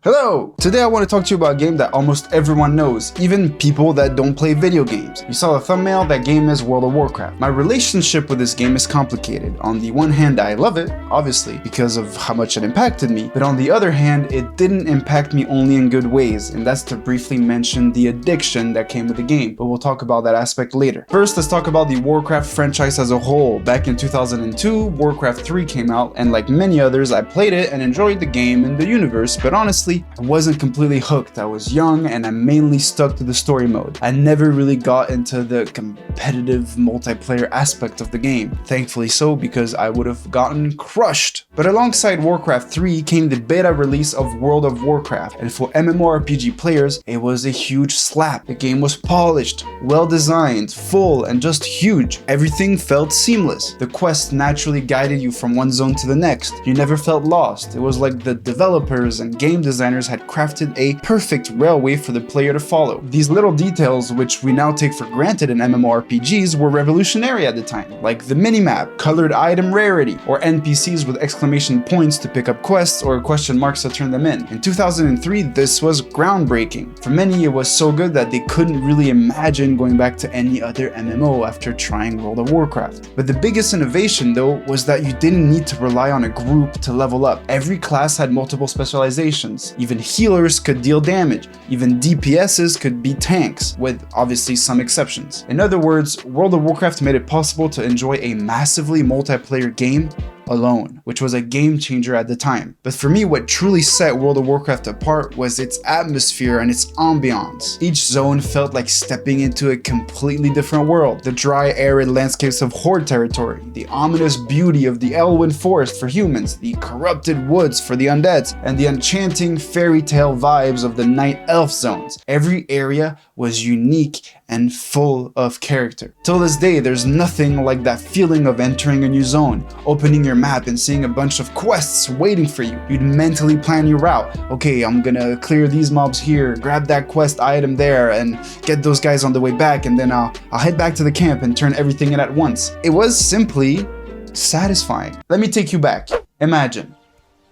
Hello! Today I want to talk to you about a game that almost everyone knows, even people that don't play video games. You saw the thumbnail, that game is World of Warcraft. My relationship with this game is complicated. On the one hand, I love it, obviously, because of how much it impacted me, but on the other hand, it didn't impact me only in good ways, and that's to briefly mention the addiction that came with the game, but we'll talk about that aspect later. First, let's talk about the Warcraft franchise as a whole. Back in 2002, Warcraft 3 came out, and like many others, I played it and enjoyed the game and the universe, but honestly, I wasn't completely hooked. I was young and I mainly stuck to the story mode. I never really got into the competitive multiplayer aspect of the game. Thankfully so, because I would have gotten crushed. But alongside Warcraft 3 came the beta release of World of Warcraft, and for MMORPG players, it was a huge slap. The game was polished, well designed, full, and just huge. Everything felt seamless. The quests naturally guided you from one zone to the next. You never felt lost. It was like the developers and game designers had crafted a perfect railway for the player to follow. These little details, which we now take for granted in MMORPGs, were revolutionary at the time, like the minimap, colored item rarity, or NPCs with exclamation points to pick up quests or question marks to turn them in. In 2003, this was groundbreaking. For many, it was so good that they couldn't really imagine going back to any other MMO after trying World of Warcraft. But the biggest innovation, though, was that you didn't need to rely on a group to level up. Every class had multiple specializations. Even healers could deal damage. Even DPSs could be tanks, with obviously some exceptions. In other words, World of Warcraft made it possible to enjoy a massively multiplayer game alone, which was a game changer at the time. But for me, what truly set World of Warcraft apart was its atmosphere and its ambiance. Each zone felt like stepping into a completely different world. The dry, arid landscapes of Horde territory, the ominous beauty of the Elwyn Forest for humans, the corrupted woods for the undeads, and the enchanting fairy tale vibes of the Night Elf zones. Every area was unique and full of character. Till this day, there's nothing like that feeling of entering a new zone, opening your map and seeing a bunch of quests waiting for you. You'd mentally plan your route. Okay, I'm gonna clear these mobs here, grab that quest item there, and get those guys on the way back, and then I'll head back to the camp and turn everything in at once. It was simply satisfying. Let me take you back. Imagine,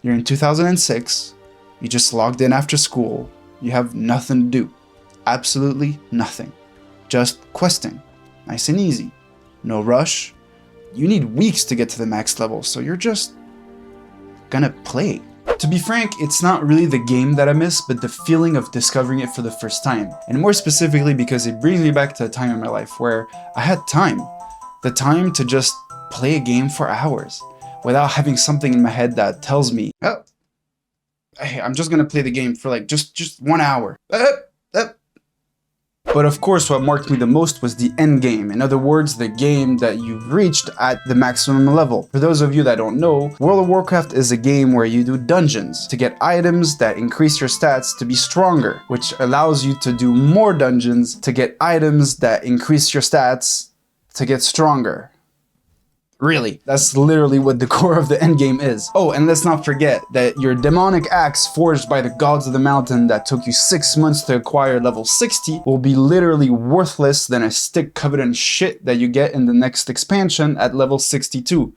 you're in 2006, you just logged in after school, you have nothing to do. Absolutely nothing. Just questing. Nice and easy. No rush. You need weeks to get to the max level, so you're just gonna play. To be frank, it's not really the game that I miss, but the feeling of discovering it for the first time. And more specifically because it brings me back to a time in my life where I had time. The time to just play a game for hours without having something in my head that tells me, oh, hey, I'm just gonna play the game for like just 1 hour. But of course, what marked me the most was the end game. In other words, the game that you've reached at the maximum level. For those of you that don't know, World of Warcraft is a game where you do dungeons to get items that increase your stats to be stronger, which allows you to do more dungeons to get items that increase your stats to get stronger. Really, that's literally what the core of the endgame is. Oh, and let's not forget that your demonic axe forged by the gods of the mountain that took you 6 months to acquire level 60 will be literally worthless than a stick covered in shit that you get in the next expansion at level 62.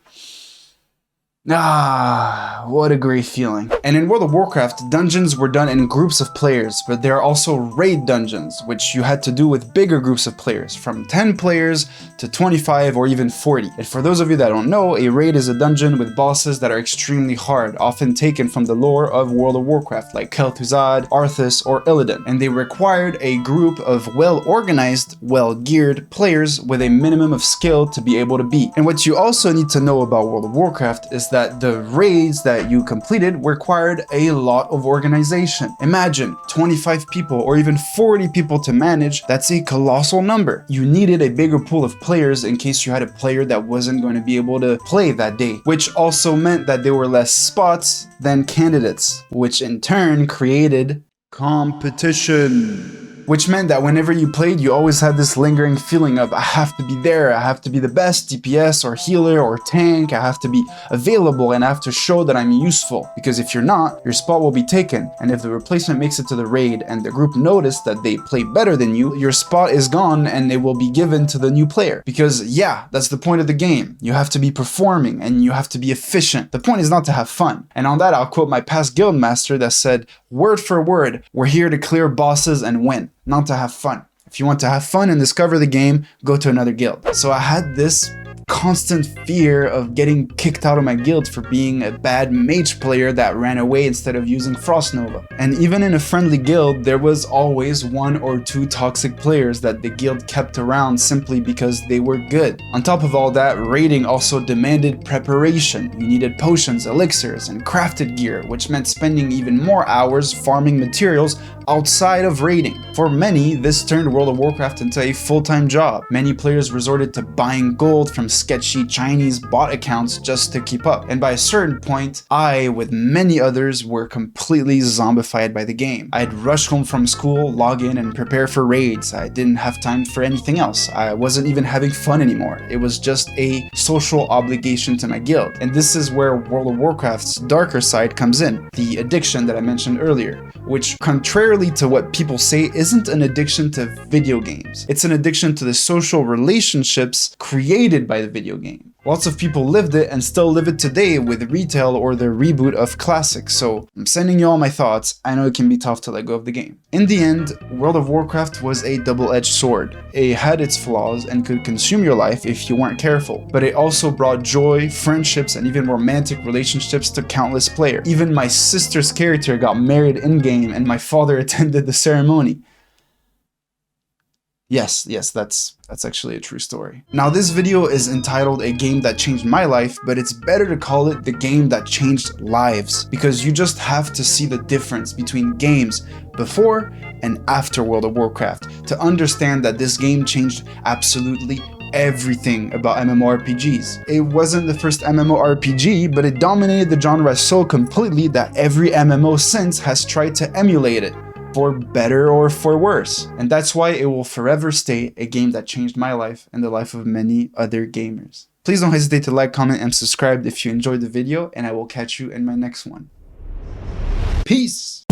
Ah, what a great feeling. And in World of Warcraft, dungeons were done in groups of players, but there are also raid dungeons, which you had to do with bigger groups of players, from 10 players to 25 or even 40. And for those of you that don't know, a raid is a dungeon with bosses that are extremely hard, often taken from the lore of World of Warcraft, like Kel'Thuzad, Arthas, or Illidan. And they required a group of well-organized, well-geared players with a minimum of skill to be able to beat. And what you also need to know about World of Warcraft is that the raids that you completed required a lot of organization. Imagine 25 people or even 40 people to manage. That's a colossal number. You needed a bigger pool of players in case you had a player that wasn't going to be able to play that day, which also meant that there were less spots than candidates, which in turn created competition. which meant that whenever you played, you always had this lingering feeling of, I have to be there, I have to be the best DPS or healer or tank, I have to be available and I have to show that I'm useful, because if you're not, your spot will be taken, and if the replacement makes it to the raid and the group notice that they play better than you, your spot is gone and it will be given to the new player. Because yeah, that's the point of the game. You have to be performing and you have to be efficient. The point is not to have fun. And on that, I'll quote my past guild master that said, word for word, we're here to clear bosses and win, not to have fun. If you want to have fun and discover the game, go to another guild. So I had this constant fear of getting kicked out of my guild for being a bad mage player that ran away instead of using Frost Nova. And even in a friendly guild, there was always 1 or 2 toxic players that the guild kept around simply because they were good. On top of all that, raiding also demanded preparation. You needed potions, elixirs, and crafted gear, which meant spending even more hours farming materials outside of raiding. For many, this turned World of Warcraft into a full-time job. Many players resorted to buying gold from sketchy Chinese bot accounts just to keep up. And by a certain point, I, with many others, were completely zombified by the game. I'd rush home from school, log in, and prepare for raids. I didn't have time for anything else. I wasn't even having fun anymore. It was just a social obligation to my guild. And this is where World of Warcraft's darker side comes in, the addiction that I mentioned earlier, which, contrarily to what people say, isn't an addiction to video games. It's an addiction to the social relationships created by the video game. Lots of people lived it and still live it today with retail or the reboot of classics, so I'm sending you all my thoughts. I know it can be tough to let go of the game. In the end, World of Warcraft was a double-edged sword. It had its flaws and could consume your life if you weren't careful, but it also brought joy, friendships, and even romantic relationships to countless players. Even my sister's character got married in-game and my father attended the ceremony. Yes, that's actually a true story. Now, this video is entitled A Game That Changed My Life, but it's better to call it The Game That Changed Lives, because you just have to see the difference between games before and after World of Warcraft to understand that this game changed absolutely everything about MMORPGs. It wasn't the first MMORPG, but it dominated the genre so completely that every MMO since has tried to emulate it, for better or for worse. And that's why it will forever stay a game that changed my life and the life of many other gamers. Please don't hesitate to like, comment, and subscribe if you enjoyed the video, and I will catch you in my next one. Peace!